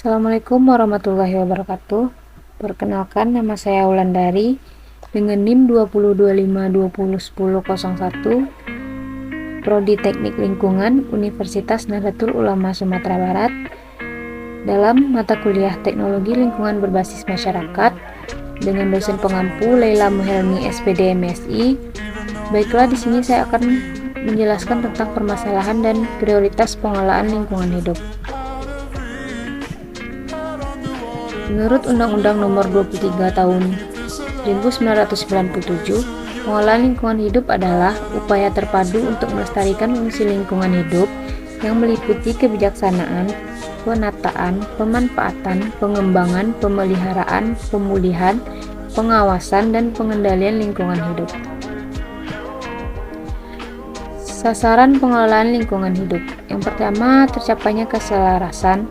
Assalamualaikum warahmatullahi wabarakatuh. Perkenalkan, nama saya Wulandari dengan NIM 2025201001, Prodi Teknik Lingkungan, Universitas Nahdlatul Ulama Sumatera Barat, dalam mata kuliah Teknologi Lingkungan Berbasis Masyarakat dengan dosen pengampu Laila Muhelmi SPD MSI. Baiklah, di sini saya akan menjelaskan tentang permasalahan dan prioritas pengelolaan lingkungan hidup. Menurut Undang-Undang Nomor 23 Tahun 1997, pengelolaan lingkungan hidup adalah upaya terpadu untuk melestarikan fungsi lingkungan hidup yang meliputi kebijaksanaan, penataan, pemanfaatan, pengembangan, pemeliharaan, pemulihan, pengawasan, dan pengendalian lingkungan hidup. Sasaran pengelolaan lingkungan hidup. Yang pertama, tercapainya keselarasan,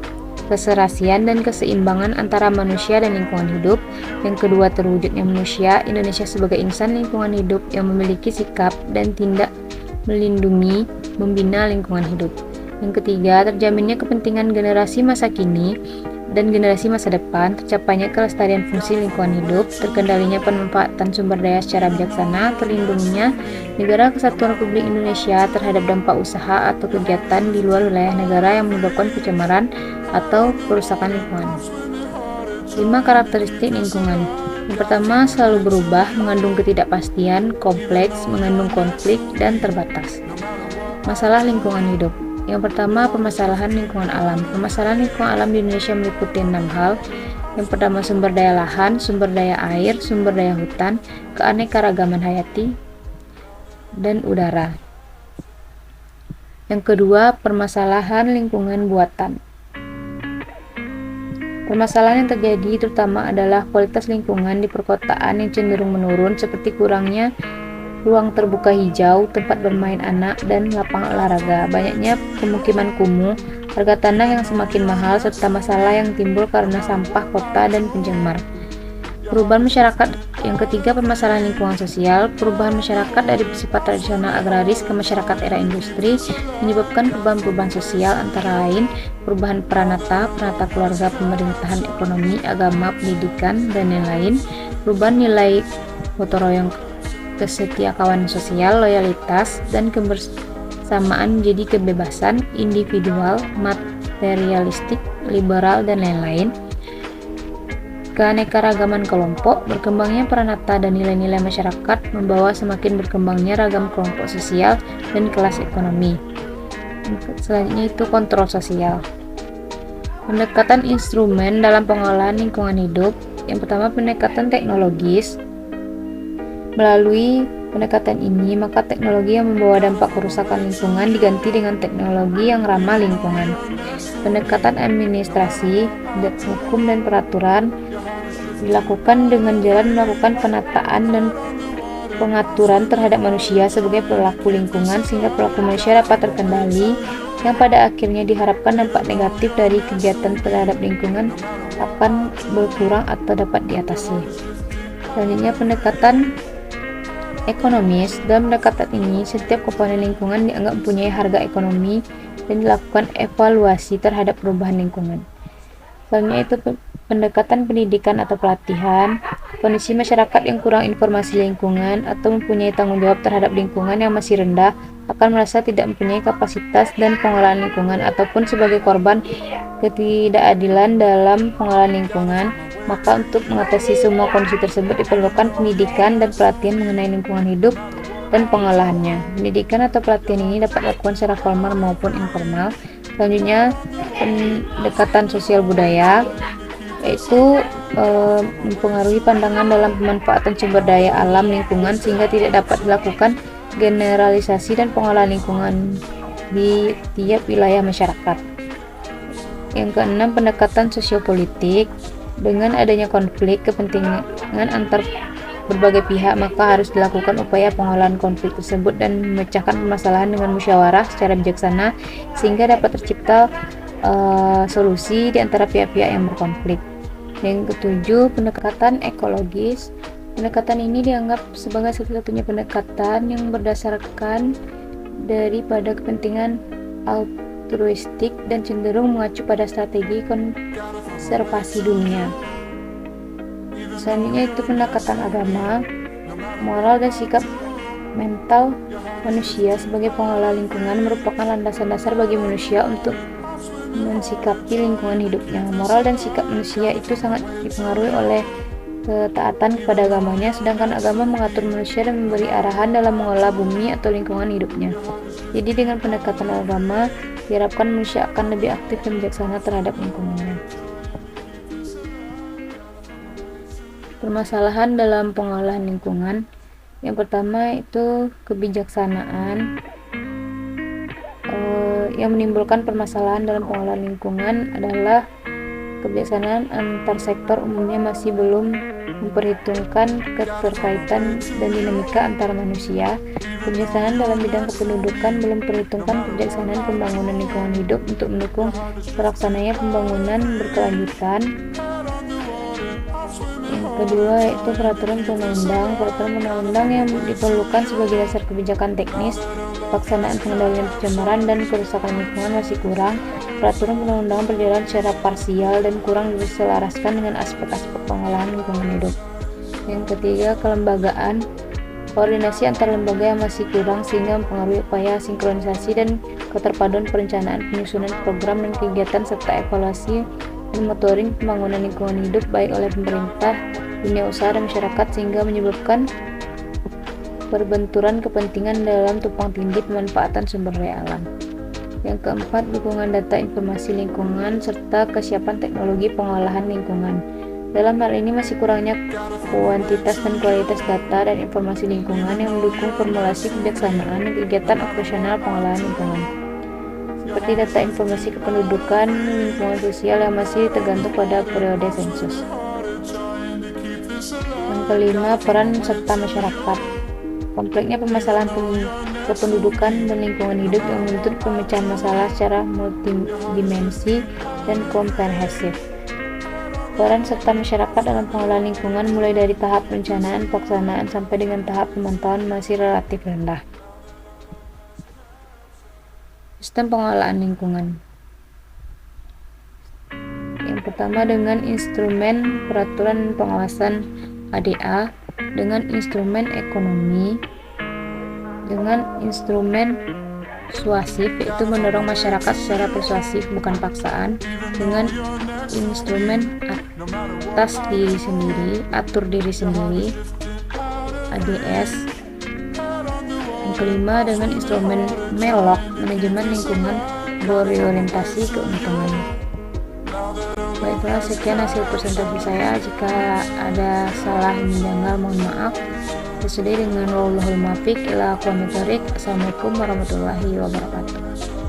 keserasian, dan keseimbangan antara manusia dan lingkungan hidup. Yang kedua, terwujudnya manusia Indonesia sebagai insan lingkungan hidup yang memiliki sikap dan tindak melindungi, membina lingkungan hidup. Yang ketiga, terjaminnya kepentingan generasi masa kini dan generasi masa depan, tercapainya kelestarian fungsi lingkungan hidup, terkendalinya pemanfaatan sumber daya secara bijaksana, terlindunginya negara kesatuan Republik Indonesia terhadap dampak usaha atau kegiatan di luar wilayah negara yang menyebabkan pencemaran atau kerusakan lingkungan. 5 karakteristik lingkungan. Yang pertama, selalu berubah, mengandung ketidakpastian, kompleks, mengandung konflik, dan terbatas. Masalah lingkungan hidup. Yang pertama, permasalahan lingkungan alam. Permasalahan lingkungan alam di Indonesia meliputi 6 hal. Yang pertama, sumber daya lahan, sumber daya air, sumber daya hutan, keanekaragaman hayati, dan udara. Yang kedua, permasalahan lingkungan buatan. Permasalahan yang terjadi terutama adalah kualitas lingkungan di perkotaan yang cenderung menurun, seperti kurangnya ruang terbuka hijau, tempat bermain anak, dan lapangan olahraga, banyaknya pemukiman kumuh, harga tanah yang semakin mahal, serta masalah yang timbul karena sampah kota dan pencemar. Perubahan masyarakat. Yang ketiga, permasalahan lingkungan sosial. Perubahan masyarakat dari bersifat tradisional agraris ke masyarakat era industri menyebabkan perubahan-perubahan sosial, antara lain perubahan peranata keluarga, pemerintahan, ekonomi, agama, pendidikan, dan lain-lain. Perubahan nilai gotong royong, kesetiakawanan sosial, loyalitas, dan kebersamaan menjadi kebebasan individual, materialistik, liberal, dan lain-lain. Keanekaragaman kelompok. Berkembangnya peranata dan nilai-nilai masyarakat membawa semakin berkembangnya ragam kelompok sosial dan kelas ekonomi. Selanjutnya itu kontrol sosial. Pendekatan instrumen dalam pengelolaan lingkungan hidup. Yang pertama, pendekatan teknologis. Melalui pendekatan ini, maka teknologi yang membawa dampak kerusakan lingkungan diganti dengan teknologi yang ramah lingkungan. Pendekatan administrasi, hukum, dan peraturan dilakukan dengan jalan melakukan penataan dan pengaturan terhadap manusia sebagai pelaku lingkungan, sehingga pelaku manusia dapat terkendali, yang pada akhirnya diharapkan dampak negatif dari kegiatan terhadap lingkungan akan berkurang atau dapat diatasi. Selanjutnya, pendekatan ekonomis. Dalam pendekatan ini, setiap komponen lingkungan dianggap mempunyai harga ekonomi dan dilakukan evaluasi terhadap perubahan lingkungan. Selanjutnya itu pendekatan pendidikan atau pelatihan. Kondisi masyarakat yang kurang informasi lingkungan atau mempunyai tanggung jawab terhadap lingkungan yang masih rendah akan merasa tidak mempunyai kapasitas dan pengelolaan lingkungan, ataupun sebagai korban ketidakadilan dalam pengelolaan lingkungan. Maka untuk mengatasi semua kondisi tersebut diperlukan pendidikan dan pelatihan mengenai lingkungan hidup dan pengolahannya. Pendidikan atau pelatihan ini dapat dilakukan secara formal maupun informal. Selanjutnya, pendekatan sosial budaya, yaitu mempengaruhi pandangan dalam pemanfaatan sumber daya alam lingkungan sehingga tidak dapat dilakukan generalisasi dan pengelolaan lingkungan di tiap wilayah masyarakat. Yang keenam, pendekatan sosiopolitik. Dengan adanya konflik kepentingan antar berbagai pihak, maka harus dilakukan upaya pengolahan konflik tersebut dan memecahkan permasalahan dengan musyawarah secara bijaksana sehingga dapat tercipta solusi di antara pihak-pihak yang berkonflik. Yang ketujuh, pendekatan ekologis. Pendekatan ini dianggap sebagai satu-satunya pendekatan yang berdasarkan daripada kepentingan altruistik dan cenderung mengacu pada strategi konservasi dunia. Selanjutnya itu pendekatan agama, moral dan sikap mental manusia sebagai pengelola lingkungan merupakan landasan dasar bagi manusia untuk mensikapi lingkungan hidupnya. Moral dan sikap manusia itu sangat dipengaruhi oleh ketaatan kepada agamanya, sedangkan agama mengatur manusia dan memberi arahan dalam mengelola bumi atau lingkungan hidupnya. Jadi dengan pendekatan agama, diharapkan manusia akan lebih aktif dan bijaksana terhadap lingkungannya. Permasalahan dalam pengolahan lingkungan. Yang pertama itu kebijaksanaan. Yang menimbulkan permasalahan dalam pengolahan lingkungan adalah kebijaksanaan antar sektor umumnya masih belum memperhitungkan keterkaitan dan dinamika antar manusia. Kebijaksanaan dalam bidang kependudukan belum memperhitungkan kebijaksanaan pembangunan lingkungan hidup untuk mendukung terlaksananya pembangunan berkelanjutan. Yang kedua yaitu peraturan undang-undang yang diperlukan sebagai dasar kebijakan teknis. Pelaksanaan pengendalian pencemaran dan kerusakan lingkungan masih kurang. Peraturan undang-undang berjalan secara parsial dan kurang diselaraskan dengan aspek-aspek pengolahan lingkungan hidup. Yang ketiga, kelembagaan. Koordinasi antar lembaga yang masih kurang sehingga mempengaruhi upaya sinkronisasi dan keterpaduan perencanaan, penyusunan program dan kegiatan serta evaluasi dan monitoring pembangunan lingkungan hidup baik oleh pemerintah, dunia usaha dan masyarakat sehingga menyebabkan perbenturan kepentingan dalam tumpang tindih pemanfaatan sumber daya alam. Yang keempat, dukungan data informasi lingkungan serta kesiapan teknologi pengolahan lingkungan. Dalam hal ini masih kurangnya kuantitas dan kualitas data dan informasi lingkungan yang mendukung formulasi kebijaksanaan dan kegiatan operasional pengolahan lingkungan. Seperti data informasi kependudukan, lingkungan sosial yang masih tergantung pada periode sensus. Yang kelima, peran serta masyarakat. Kompleksnya permasalahan kependudukan dan lingkungan hidup yang menuntut pemecahan masalah secara multidimensi dan komprehensif. Peran serta masyarakat dalam pengolahan lingkungan mulai dari tahap perencanaan, pelaksanaan sampai dengan tahap pemantauan masih relatif rendah. Sistem pengolahan lingkungan. Yang pertama dengan instrumen peraturan pengawasan ADA, dengan instrumen ekonomi, dengan instrumen persuasif yaitu mendorong masyarakat secara persuasif bukan paksaan, dengan instrumen atur diri sendiri ADS. Yang kelima dengan instrumen MELOK, manajemen lingkungan berorientasi keuntungan. Baiklah, sekian hasil presentasi saya. Jika ada salah menjanggal mohon maaf. Sesuai dengan wallahul muwaffiq ila aqwamit thoriq. Assalamualaikum warahmatullahi wabarakatuh.